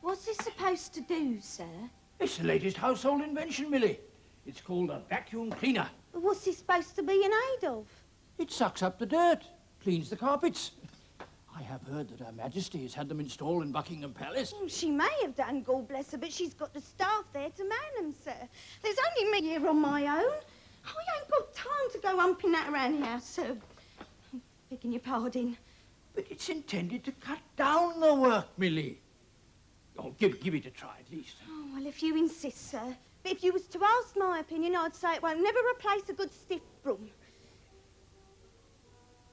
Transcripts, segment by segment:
What's this supposed to do, sir? It's the latest household invention, Millie. It's called a vacuum cleaner. But what's this supposed to be in aid of? It sucks up the dirt, cleans the carpets. I have heard that Her Majesty has had them installed in Buckingham Palace. Well, she may have done, God bless her, but she's got the staff there to man them, sir. There's only me here on my own. I ain't got time to go humping that around here, sir. Begging your pardon. But it's intended to cut down the work, Millie. Oh, give it a try, at least. Oh, well, if you insist, sir. But if you was to ask my opinion, I'd say it won't never replace a good stiff broom.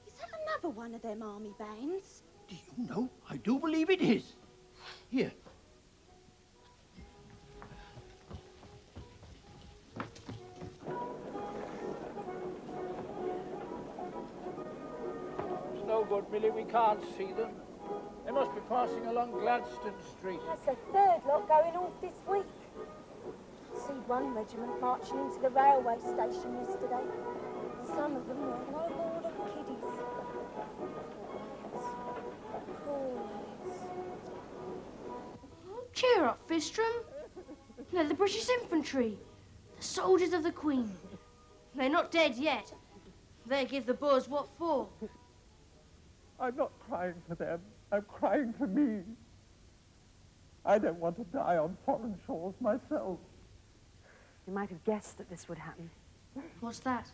Is that another one of them army bands? Do you know? I do believe it is. Here. It's no good, Millie. We can't see them. They must be passing along Gladstone Street. That's the third lot going off this week. I see one regiment marching into the railway station yesterday. Some of them were no more than kiddies. Poor lads. Oh, cheer up, Fistram. They're the British infantry, the soldiers of the Queen. They're not dead yet. They give the Boers what for. I'm not crying for them. I'm crying for me. I don't want to die on foreign shores myself. You might have guessed that this would happen. What's that?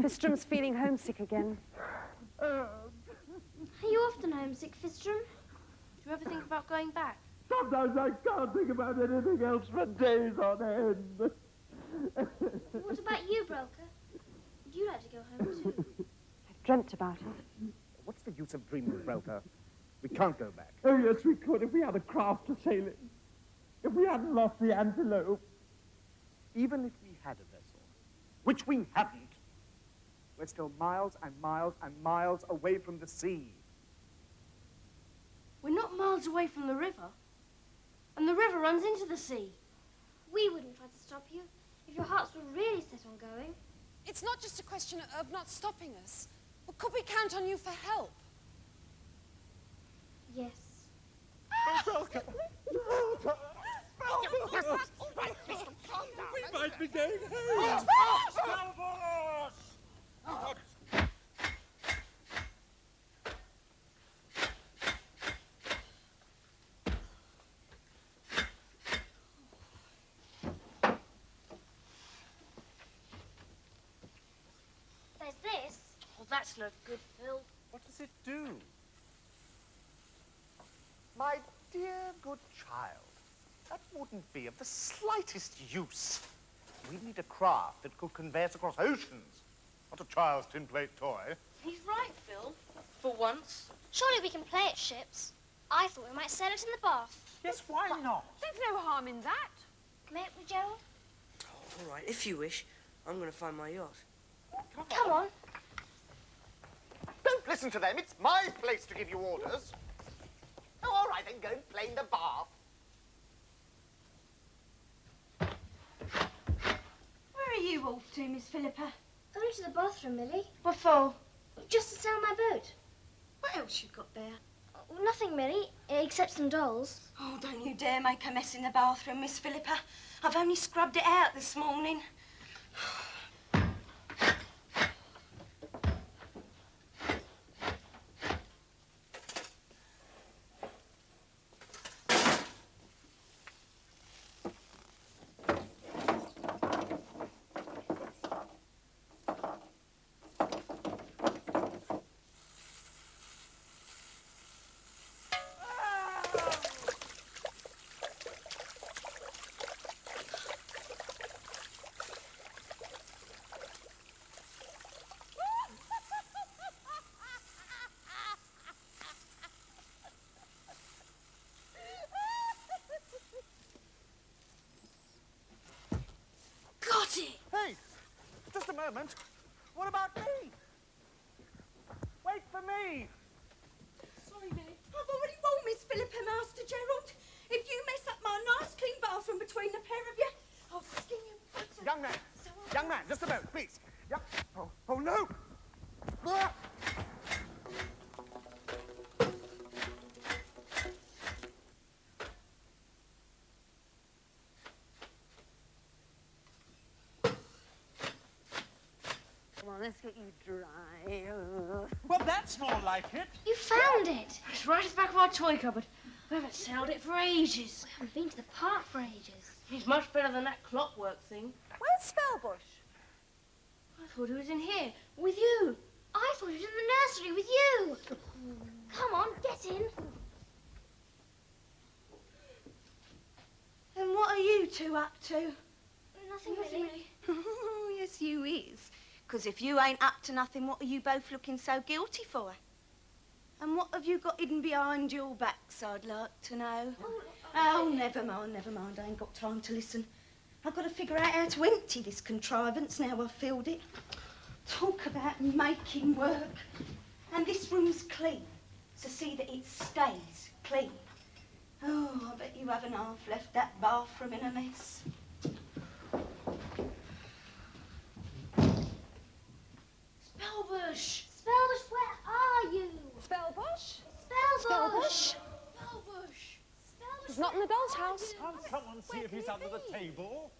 Fistram's feeling homesick again. Are you often homesick, Fistram? Do you ever think about going back? Sometimes I can't think about anything else for days on end. What about you, Broker? Would you like to go home too? I've dreamt about it. What's the use of dreaming, Broker? We can't go back. Oh, yes, we could if we had a craft to sail in. If we hadn't lost the Antelope. Even if we had a vessel, which we haven't, we're still miles and miles and miles away from the sea. We're not miles away from the river. And the river runs into the sea. We wouldn't try to stop you if your hearts were really set on going. It's not just a question of not stopping us. But could we count on you for help? Yes. Broker! We might be going home. There's this. Oh, that's no good, Phil. What does it do? My dear good child, that wouldn't be of the slightest use. We need a craft that could convey us across oceans, not a child's tin plate toy. He's right, Phil. For once. Surely we can play at ships. I thought we might sail it in the bath. Yes, why not? There's no harm in that. Mayn't we, Gerald? Oh, all right, if you wish. I'm going to find my yacht. Come on. Don't listen to them. It's my place to give you orders. Oh, all right, then go and play in the bath. Where are you off to, Miss Philippa? Only to the bathroom, Millie. What for? Just to sail my boat. What else you got there? Oh, nothing, Millie, except some dolls. Oh, don't you dare make a mess in the bathroom, Miss Philippa. I've only scrubbed it out this morning. moment. What about me? Wait for me. Sorry, Millie. I've already warned Miss Philippa, Master Gerald. If you mess up my nice clean bathroom between the pair of you, I'll skin you. Young man, just a moment, please. Oh no! Ah! Come on, let's get you dry. Well, that's more like it. You found it. It's right at the back of our toy cupboard. We haven't sailed it for ages. We haven't been to the park for ages. It's much better than that clockwork thing. Where's Spellbush? I thought he was in here, with you. I thought he was in the nursery with you. Come on, get in. And what are you two up to? Nothing really. Oh, yes, you is. Because if you ain't up to nothing, what are you both looking so guilty for? And what have you got hidden behind your backs, I'd like to know? Oh, never mind. I ain't got time to listen. I've got to figure out how to empty this contrivance now I've filled it. Talk about making work. And this room's clean, so see that it stays clean. Oh, I bet you haven't half left that bathroom in a mess. Spellbush! Spellbush, where are you? Spellbush? Spellbush! Spellbush! He's not in the doll's house. Can't someone see if he's under the table?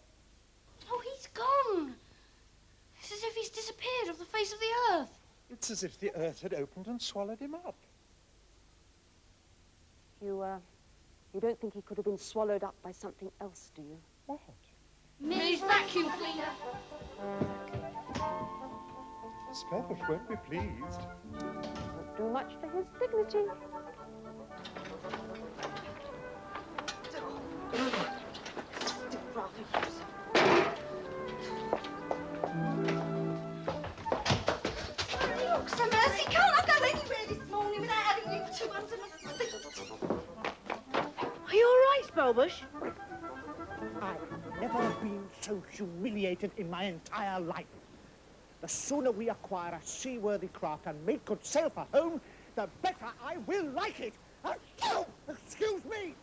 Oh, he's gone. It's as if he's disappeared off the face of the earth. It's as if the earth had opened and swallowed him up. You don't think he could have been swallowed up by something else, do you? What? Millie's vacuum cleaner. Spellbush won't be pleased. Won't do much for his dignity. Looks a mercy, can't I go anywhere this morning without having you two under my feet? Are you all right, Spellbush? I've never been so humiliated in my entire life. The sooner we acquire a seaworthy craft and make good sail for home, the better I will like it. Excuse me!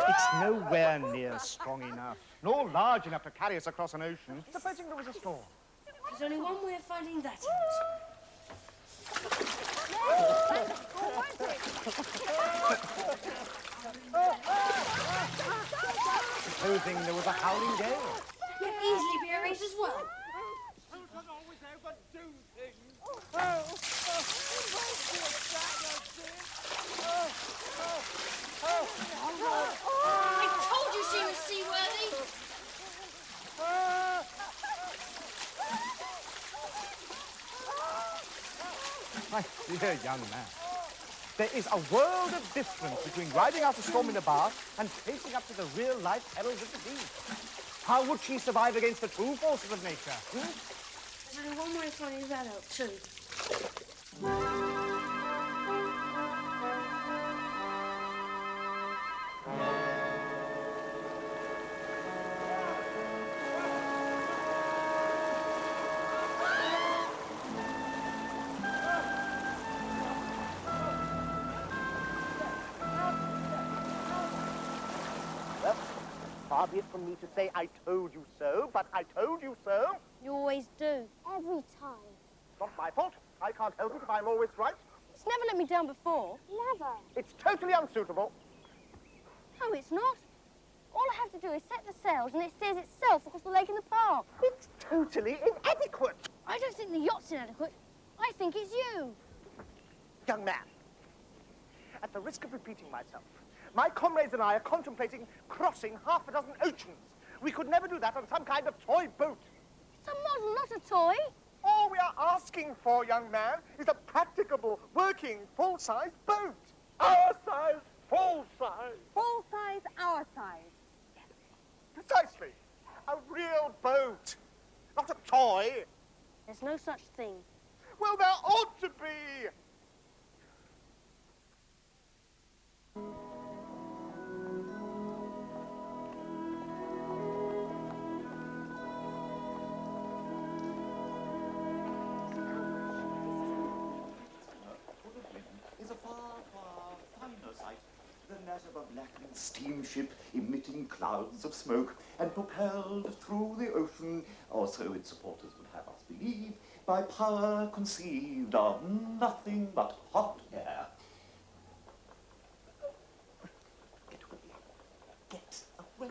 It's nowhere near strong enough, nor large enough to carry us across an ocean. Supposing there was a storm. There's only one way of finding that Supposing there was a howling gale. Could easily be arranged as well. I told you she was seaworthy. My dear young man, there is a world of difference between riding out a storm in a bath and facing up to the real-life perils of the sea. How would she survive against the true forces of nature? There's only one way of finding that out, too. Far be it from me to say I told you so, but I told you so. You always do. Every time. It's not my fault. I can't help it if I'm always right. It's never let me down before. Never. It's totally unsuitable. No, it's not. All I have to do is set the sails and it steers itself across the lake in the park. It's totally inadequate. I don't think the yacht's inadequate. I think it's you. Young man, at the risk of repeating myself, my comrades and I are contemplating crossing half a dozen oceans. We could never do that on some kind of toy boat. It's a model, not a toy. All we are asking for, young man, is a practicable, working, full-size boat. Our size, full-size. Full size, our size. Precisely. A real boat, not a toy. There's no such thing. Well, there ought to be. steamship emitting clouds of smoke and propelled through the ocean, or so its supporters would have us believe, by power conceived of nothing but hot air. Get away. Get away.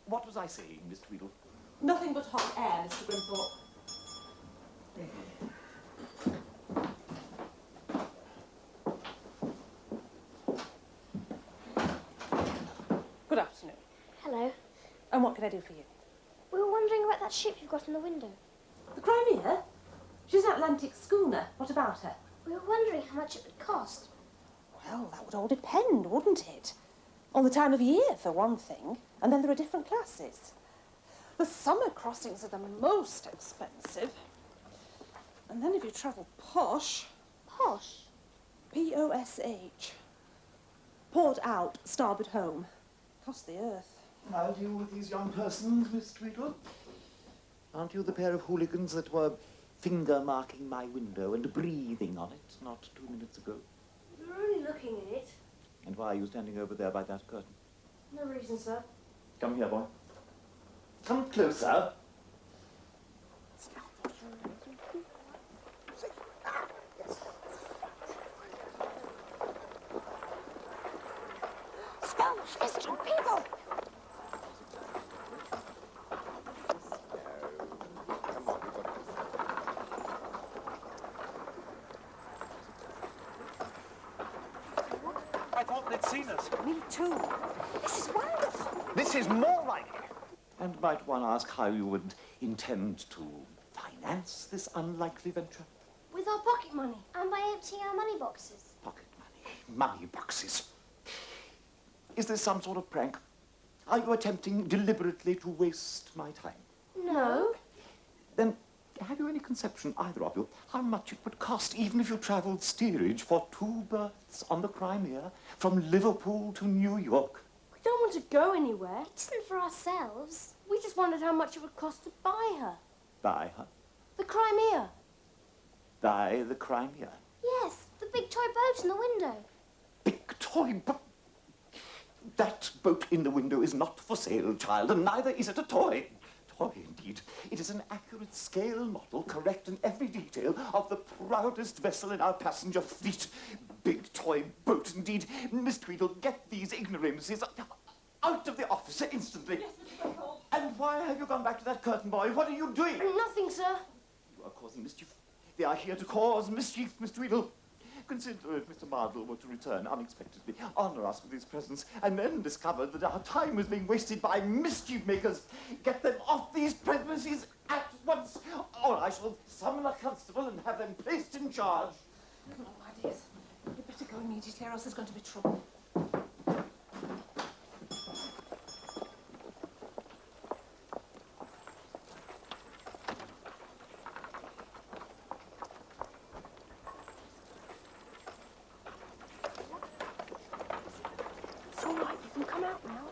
What was I saying, Miss Tweedle? Nothing but hot air, Mr. Grimthorpe. Good afternoon. Hello. And what can I do for you? We were wondering about that ship you've got in the window. The Crimea? She's an Atlantic schooner. What about her? We were wondering how much it would cost. Well, that would all depend, wouldn't it? On the time of year, for one thing. And then there are different classes. The summer crossings are the most expensive. And then if you travel posh... Posh? P-O-S-H. Port out, starboard home. Cost the earth. I'll deal with these young persons, Miss Tweedle. Aren't you the pair of hooligans that were finger-marking my window and breathing on it not 2 minutes ago? We were only looking at it. And why are you standing over there by that curtain? No reason, sir. Come here, boy. Come closer. Spanish Christian people! I thought they'd seen us. Me too. This is wonderful. This is more like it. And might one ask how you would intend to finance this unlikely venture? With our pocket money. And by emptying our money boxes. Pocket money. Money boxes. Is this some sort of prank? Are you attempting deliberately to waste my time? No. Then have you any conception, either of you, how much it would cost, even if you travelled steerage for 2 berths on the Crimea from Liverpool to New York? We don't want to go anywhere. It isn't for ourselves. We just wondered how much it would cost to buy her. Buy her? The Crimea. Buy the Crimea? Yes, the big toy boat in the window. Big toy boat? That boat in the window is not for sale, child, and neither is it a toy. Toy, indeed. It is an accurate scale model, correct in every detail, of the proudest vessel in our passenger fleet. Big toy boat, indeed. Miss Tweedle, get these ignoramuses out of the office instantly. Yes, Mr. Grimthorpe. And why have you gone back to that curtain, boy? What are you doing? Nothing, sir. You are causing mischief. They are here to cause mischief, Miss Tweedle. Consider if Mr. Marshall were to return unexpectedly, honour us with his presence, and then discover that our time is being wasted by mischief makers. Get them off these premises at once, or I shall summon a constable and have them placed in charge. Oh, my dears, you'd better go immediately, or else there's going to be trouble. It's all right, you can come out now.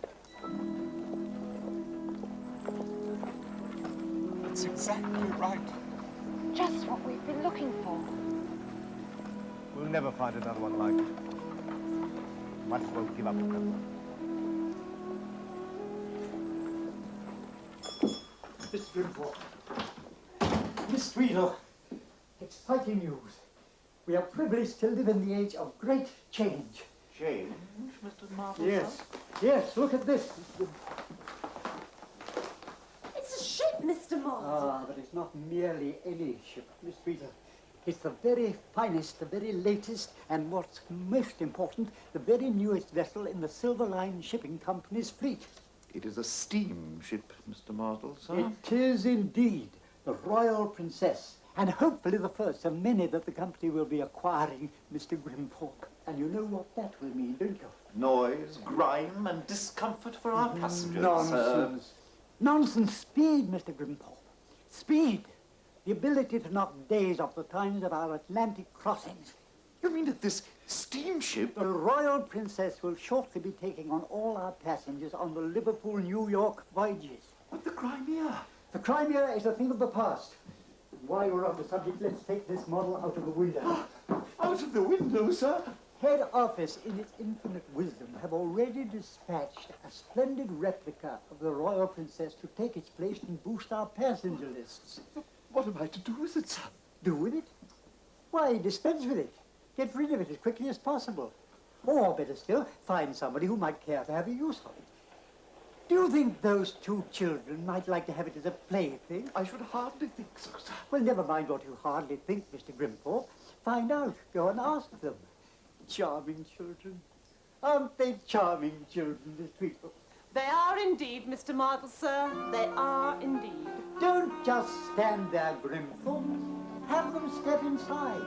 It's exactly right. Just what we've been looking for. We'll never find another one like it. Might as well give up the present. Mr. Grimthorpe. Miss Tweedle, exciting news. We are privileged to live in the age of great change. Change, Mr. Marshall? Yes, yes, look at this. It's a ship, Mr. Moss. Ah, but it's not merely any ship, Miss Tweedle. It's the very finest, the very latest, and what's most important, the very newest vessel in the Silver Line Shipping Company's fleet. It is a steamship, Mr. Marshall, sir. It is indeed the Royal Princess, and hopefully the first of many that the company will be acquiring, Mr. Grimthorpe. And you know what that will mean, don't you? Noise, grime, and discomfort for our passengers, Nonsense. sir. Nonsense. Speed, Mr. Grimthorpe. Speed. The ability to knock days off the times of our Atlantic crossings. You mean that this steamship... The Royal Princess will shortly be taking on all our passengers on the Liverpool-New York voyages. But the Crimea... The Crimea is a thing of the past. While we're on the subject, let's take this model out of the window. Out of the window, sir? Head office, in its infinite wisdom, have already dispatched a splendid replica of the Royal Princess to take its place and boost our passenger lists. What am I to do with it, sir? Do with it? Why, dispense with it. Get rid of it as quickly as possible. Or, better still, find somebody who might care to have a use of it. Do you think those two children might like to have it as a plaything? I should hardly think so, sir. Well, never mind what you hardly think, Mr. Grimthorpe. Find out. Go and ask them. Charming children. Aren't they charming children, Miss Tweedle? They are indeed, Mr. Marvel, sir. They are indeed. Don't just stand there, Grimthorpe. Have them step inside.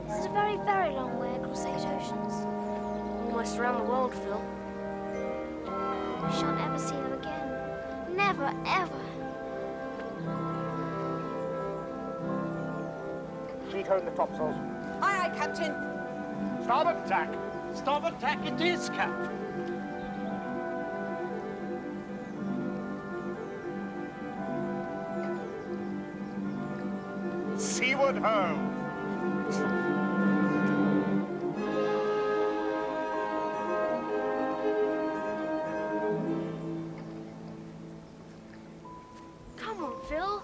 This is a very, very long way across 8 oceans. Almost around the world, Phil. We shan't ever see them again. Never, ever. Sheet her in the topsails. Aye, aye, Captain. Starboard tack. Starboard tack it is, Captain. Seaward ho! Come on, Phil.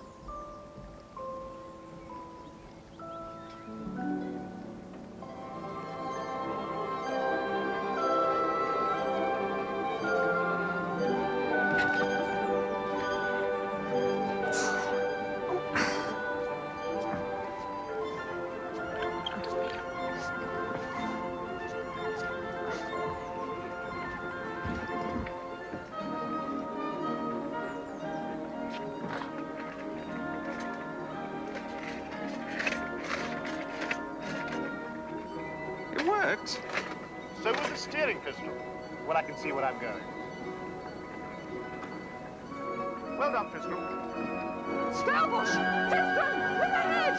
It works. So will the steering pistol. Well, I can see where I'm going. Well done, pistol. Stowbush! Tipton! Look ahead!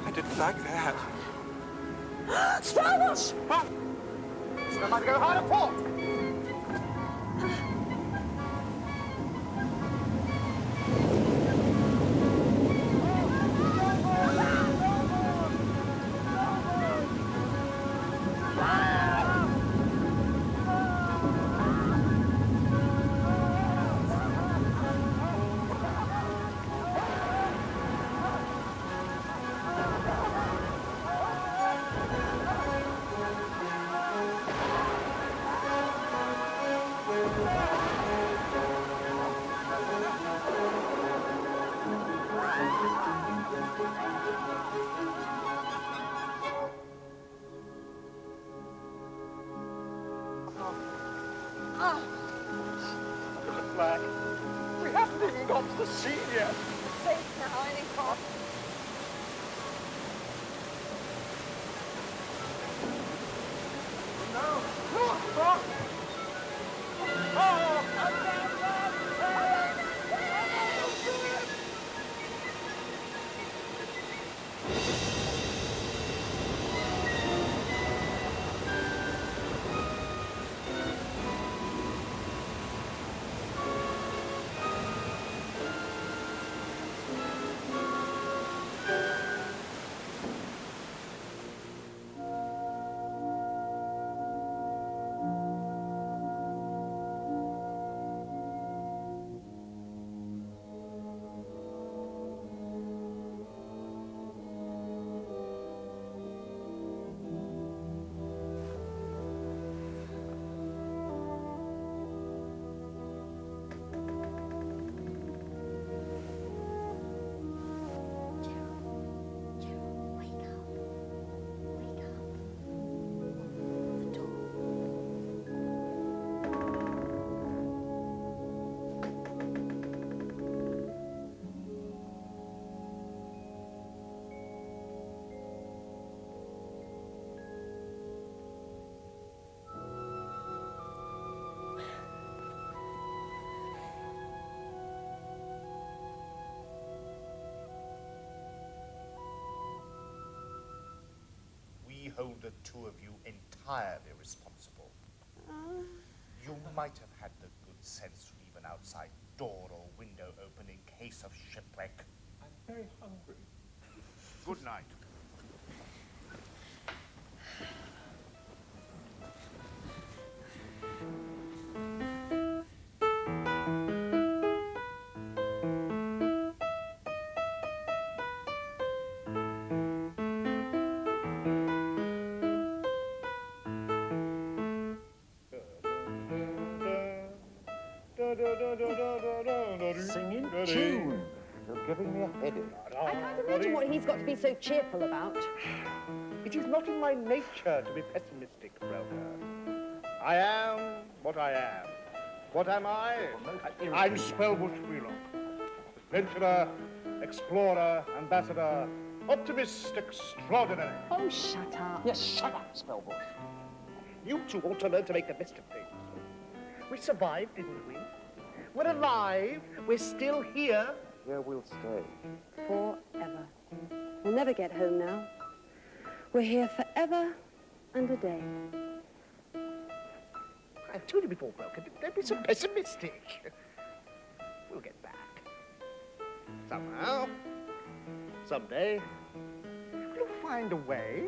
I didn't like that. Stowbush! Huh? So I might go hard at port. hold the two of you entirely responsible. You might have had the good sense to leave an outside door or window open in case of shipwreck. I'm very hungry. Good night. Singing tune. You're giving me a headache. I can't imagine what he's got to be so cheerful about. It is not in my nature to be pessimistic, Broker. I am what I am. What am I? I'm Spellbush Wheelock. Adventurer, explorer, ambassador, optimist extraordinary. Oh, shut up. Yes, shut up, Spellbush. You two ought to learn to make the best of things. We survived, didn't we? We're alive. We're still here. Here we'll stay. Forever. We'll never get home now. We're here forever and a day. I've told you before, Broker, don't be so pessimistic. We'll get back. Somehow. Someday. We'll find a way.